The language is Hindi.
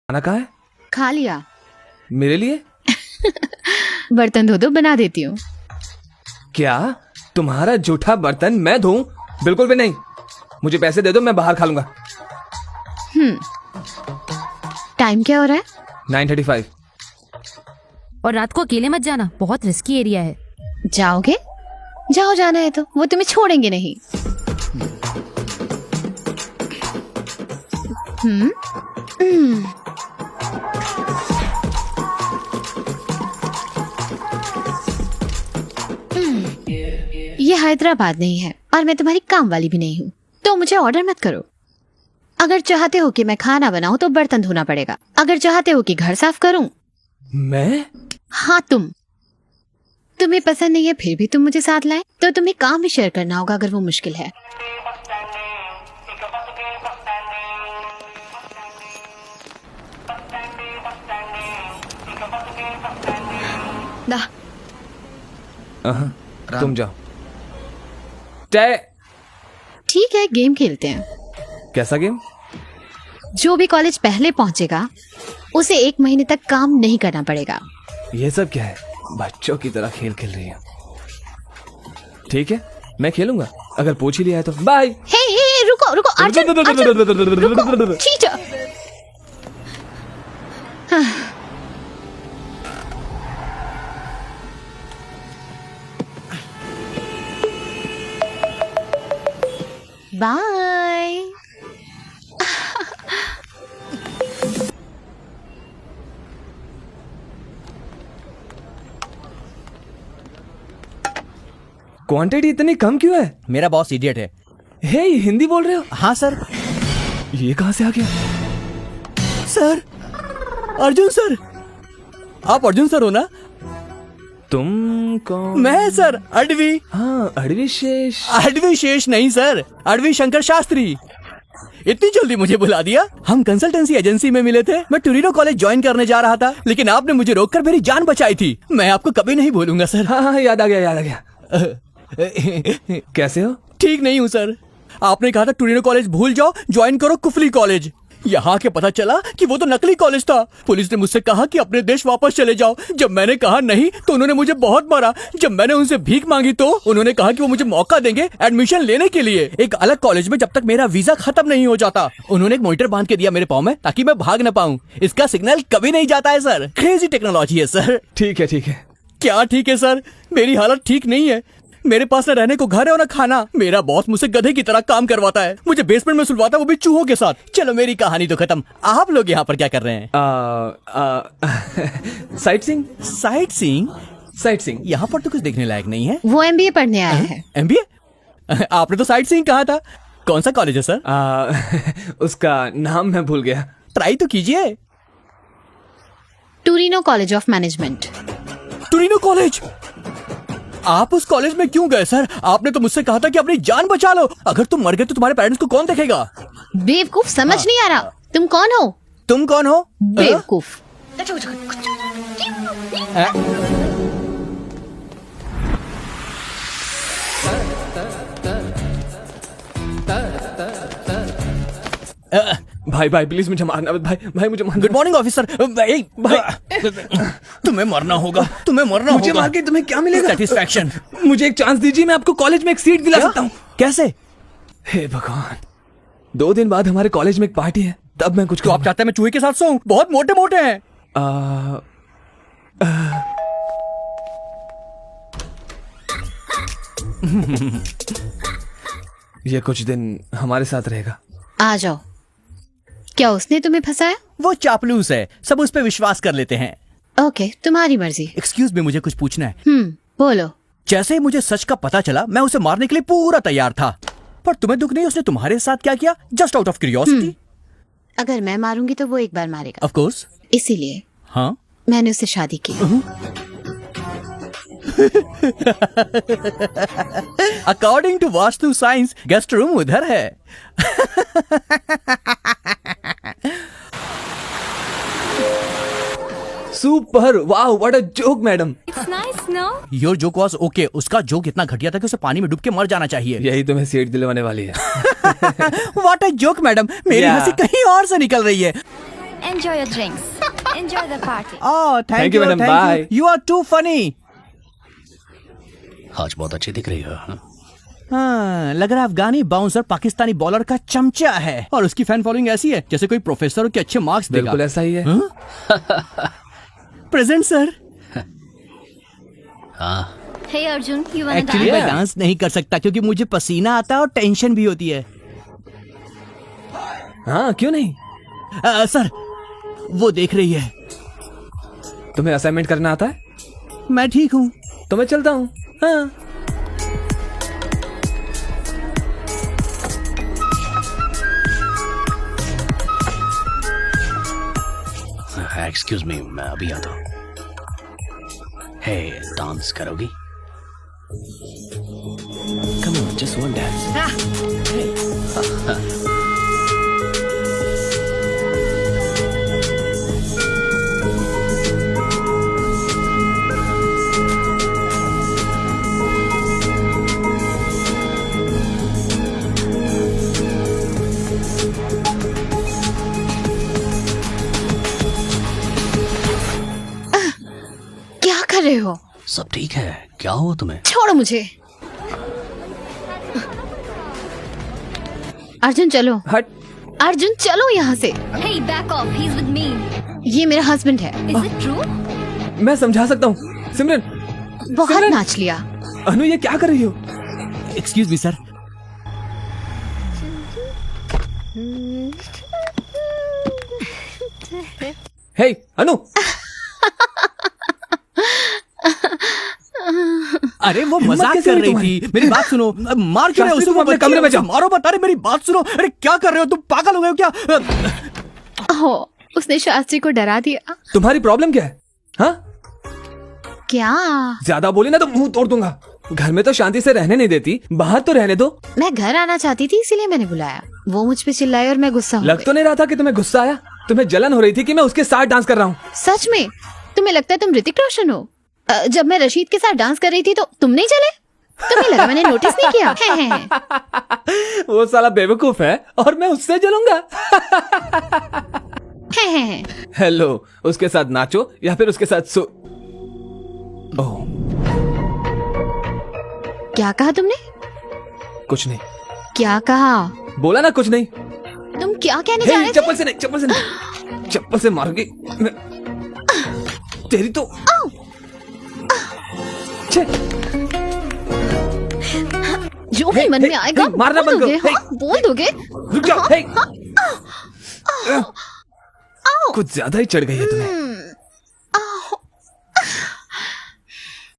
खाना कहाँ है? खा लिया। मेरे लिए? बर्तन धो दो, बना देती हूँ। क्या तुम्हारा जूठा बर्तन मैं धोऊं? बिल्कुल भी नहीं। मुझे पैसे दे दो, मैं बाहर खा लूंगा। टाइम क्या हो रहा है? 9:35। और रात को अकेले मत जाना, बहुत रिस्की एरिया है। जाओगे? जाओ, जाना है तो वो तुम्हें छोड़ेंगे नहीं। ये हैदराबाद नहीं है और मैं तुम्हारी काम वाली भी नहीं हूँ, तो मुझे ऑर्डर मत करो। अगर चाहते हो कि मैं खाना बनाऊं तो बर्तन धोना पड़ेगा। अगर चाहते हो कि घर साफ करूं। मैं? हाँ, तुम्हें पसंद नहीं है फिर भी तुम मुझे साथ लाए, तो तुम्हें काम भी शेयर करना होगा अगर वो मुश्किल है। दा। तुम जाओ। चाय। ठीक है, गेम खेलते हैं। कैसा गेम? जो भी कॉलेज पहले पहुंचेगा उसे 1 महीने तक काम नहीं करना पड़ेगा। ये सब क्या है? बच्चों की तरह खेल खेल रही है। ठीक है, मैं खेलूंगा। अगर पूछ ही लिया है तो बाय। हे, रुको रुको अर्जुन, रुको, चीटर। बाय। क्वांटिटी इतनी कम क्यों है? मेरा बॉस इडियट है। हे, हिंदी बोल रहे हो? हाँ सर। ये कहाँ से आ गया? सर, अर्जुन सर, आप अर्जुन सर हो ना? तुम कौन? मैं सर, अडवी। हाँ, अडवी शेष। अडवी शेष नहीं सर, अडवी शंकर शास्त्री। इतनी जल्दी मुझे बुला दिया? हम कंसल्टेंसी एजेंसी में मिले थे। मैं टोरिनो कॉलेज ज्वाइन करने जा रहा था, लेकिन आपने मुझे रोककर मेरी जान बचाई थी। मैं आपको कभी नहीं भूलूंगा सर। हाँ, याद आ गया। कैसे हो? ठीक नहीं हूँ सर। आपने कहा था टोरिनो कॉलेज भूल जाओ, ज्वाइन करो कुफली कॉलेज। यहाँ के पता चला कि वो तो नकली कॉलेज था। पुलिस ने मुझसे कहा कि अपने देश वापस चले जाओ। जब मैंने कहा नहीं तो उन्होंने मुझे बहुत मारा। जब मैंने उनसे भीख मांगी तो उन्होंने कहा कि वो मुझे मौका देंगे एडमिशन लेने के लिए एक अलग कॉलेज में, जब तक मेरा वीजा खत्म नहीं हो जाता। उन्होंने एक मॉनिटर बांध के दिया मेरे पाँव में ताकि मैं भाग न पाऊँ। इसका सिग्नल कभी नहीं जाता है सर। क्रेजी टेक्नोलॉजी है सर। ठीक है। क्या ठीक है सर? मेरी हालत ठीक नहीं है। मेरे पास न रहने को घर है और न खाना। मेरा बॉस मुझसे गधे की तरह काम करवाता है, मुझे बेसमेंट में सुलवाता है, वो भी चूहों के साथ। चलो मेरी कहानी तो खत्म। आप लोग यहाँ पर क्या कर रहे हैं? Sight seeing. Sight seeing? यहाँ पर तो कुछ देखने लायक नहीं है। वो MBA पढ़ने आया है। MBA? आपने तो साइट सीइंग कहा था। कौन सा कॉलेज है सर? उसका नाम मैं भूल गया। ट्राई तो कीजिए। Torino college of management. Torino college? आप उस कॉलेज में क्यों गए सर? आपने तो मुझसे कहा था कि अपनी जान बचा लो। अगर तुम मर गए तो तुम्हारे पेरेंट्स को कौन देखेगा? बेवकूफ, समझ नहीं आ रहा। तुम कौन हो? तुम कौन हो? बेवकूफ। भाई प्लीज मुझे मारना मत। भाई मुझे मारना। Good morning officer. भाई तुम्हें मरना होगा। मुझे मार के तुम्हें क्या मिलेगा? सेटिस्फैक्शन। मुझे एक चांस दीजिए, मैं आपको कॉलेज में एक सीट दिला सकता हूँ। कैसे? हे भगवान, 2 दिन बाद हमारे कॉलेज में एक पार्टी है, तब मैं कुछ। तो आप चाहते हैं मैं चूहे के साथ सोऊं? बहुत मोटे मोटे हैं। ये कुछ दिन हमारे साथ रहेगा। आ जाओ। क्या उसने तुम्हें फंसाया? वो चापलूस है, सब उस पे विश्वास कर लेते हैं। ओके, तुम्हारी मर्जी। एक्सक्यूज मी, मुझे कुछ पूछना है। बोलो। जैसे ही मुझे सच का पता चला, मैं उसे मारने के लिए पूरा तैयार था। पर तुम्हें दुख नहीं उसने तुम्हारे साथ क्या किया? Just out of curiosity. अगर मैं मारूंगी तो वो एक बार मारेगा। Of course. इसीलिए हाँ, मैंने उससे शादी की। According to Vastu science guest room उधर है। Super, wow, what a joke madam. It's nice, no? Your joke was okay. उसका जोक इतना घटिया था कि उसे पानी में डूब के मर जाना चाहिए। यही तुम्हें सीट दिलवाने वाली है। What a joke madam. मेरी Yeah. हंसी कहीं और से निकल रही है। Enjoy your drinks. Enjoy the party. Oh, Thank thank you, you, madam. thank Bye. you. You are too funny. आज बहुत अच्छी दिख रही हो हाँ? हाँ, लग रहा है अफगानी बाउंसर पाकिस्तानी बॉलर का चमचा है और उसकी फैन फॉलोइंग ऐसी है जैसे कोई प्रोफेसर के अच्छे मार्क्स देगा। बिल्कुल ऐसा ही है। Present sir. हाँ Hey Arjun, you wanna actually dance? मैं डांस नहीं कर सकता क्योंकि मुझे पसीना आता है और टेंशन भी होती है। हाँ, क्यों नहीं? सर, वो देख रही है। तुम्हें असाइनमेंट करना आता है? मैं ठीक हूँ। तो मैं चलता हूँ। हाँ। एक्सक्यूज मी, मैं अभी आता हूँ। हे, डांस करोगी? Come on, just one dance. क्या कर रहे हो? सब ठीक है? क्या हुआ तुम्हें? छोड़ो मुझे। अर्जुन चलो। हट। अर्जुन चलो यहाँ से। Hey, back off. He's with me. ये मेरा हस्बैंड है। Is it true? मैं समझा सकता हूँ। सिमरन, बहुत सिमरन! नाच लिया। अनु ये क्या कर रही हो? Excuse me sir. Hey, Anu! अरे वो हिम्मत मजाक कैसे कर हुई रही तुम्हारी? थी। मेरी बात सुनो। मार क्यों रहे हो शास्त्री, उसको? तुम अपने बच्ची कमरे है, में उसे जाओ। मारो मत। अरे मेरी बात सुनो। अरे क्या कर रहे हो तुम? पागल हो गए हो क्या? ओहो, उसने शास्त्री को डरा दिया। तुम्हारी प्रॉब्लम क्या है? हाँ? क्या? ज्यादा बोली ना तो मुंह तोड़ दूंगा। घर में तो शांति से रहने नहीं देती, बाहर तो रहने दो। मैं घर आना चाहती थी इसीलिए मैंने बुलाया। वो मुझ पे चिल्लाए और मैं गुस्सा हो लग गई। तो नहीं रहा था कि तुम्हें गुस्सा आया। तुम्हें जलन हो रही थी कि मैं उसके साथ डांस कर रहा हूँ। सच में? तुम्हें लगता है तुम ऋतिक रोशन हो? जब मैं रशीद के साथ डांस कर रही थी तो तुम नहीं चले? तुम्हें लगा मैंने नोटिस नहीं किया? हैं। वो साला बेवकूफ है और मैं उससे जलूंगा। हैं। हेलो, उसके साथ नाचो या फिर उसके साथ सो। ओह, क्या कहा तुमने? कुछ नहीं। क्या कहा? बोला ना कुछ नहीं। तुम क्या कहने हे, जा रहे चप्पल थे? से नहीं, चप्पल से नहीं। चप्पल से मारोगी मैं- तेरी तो छे। जो भी हे, मन हे, में आएगा हे, मारना बोल बंद दोगे? करो। हाँ, बोल दोगे? रुक जाओ। हे। कुछ ज्यादा ही चढ़ गई है तुम्हें।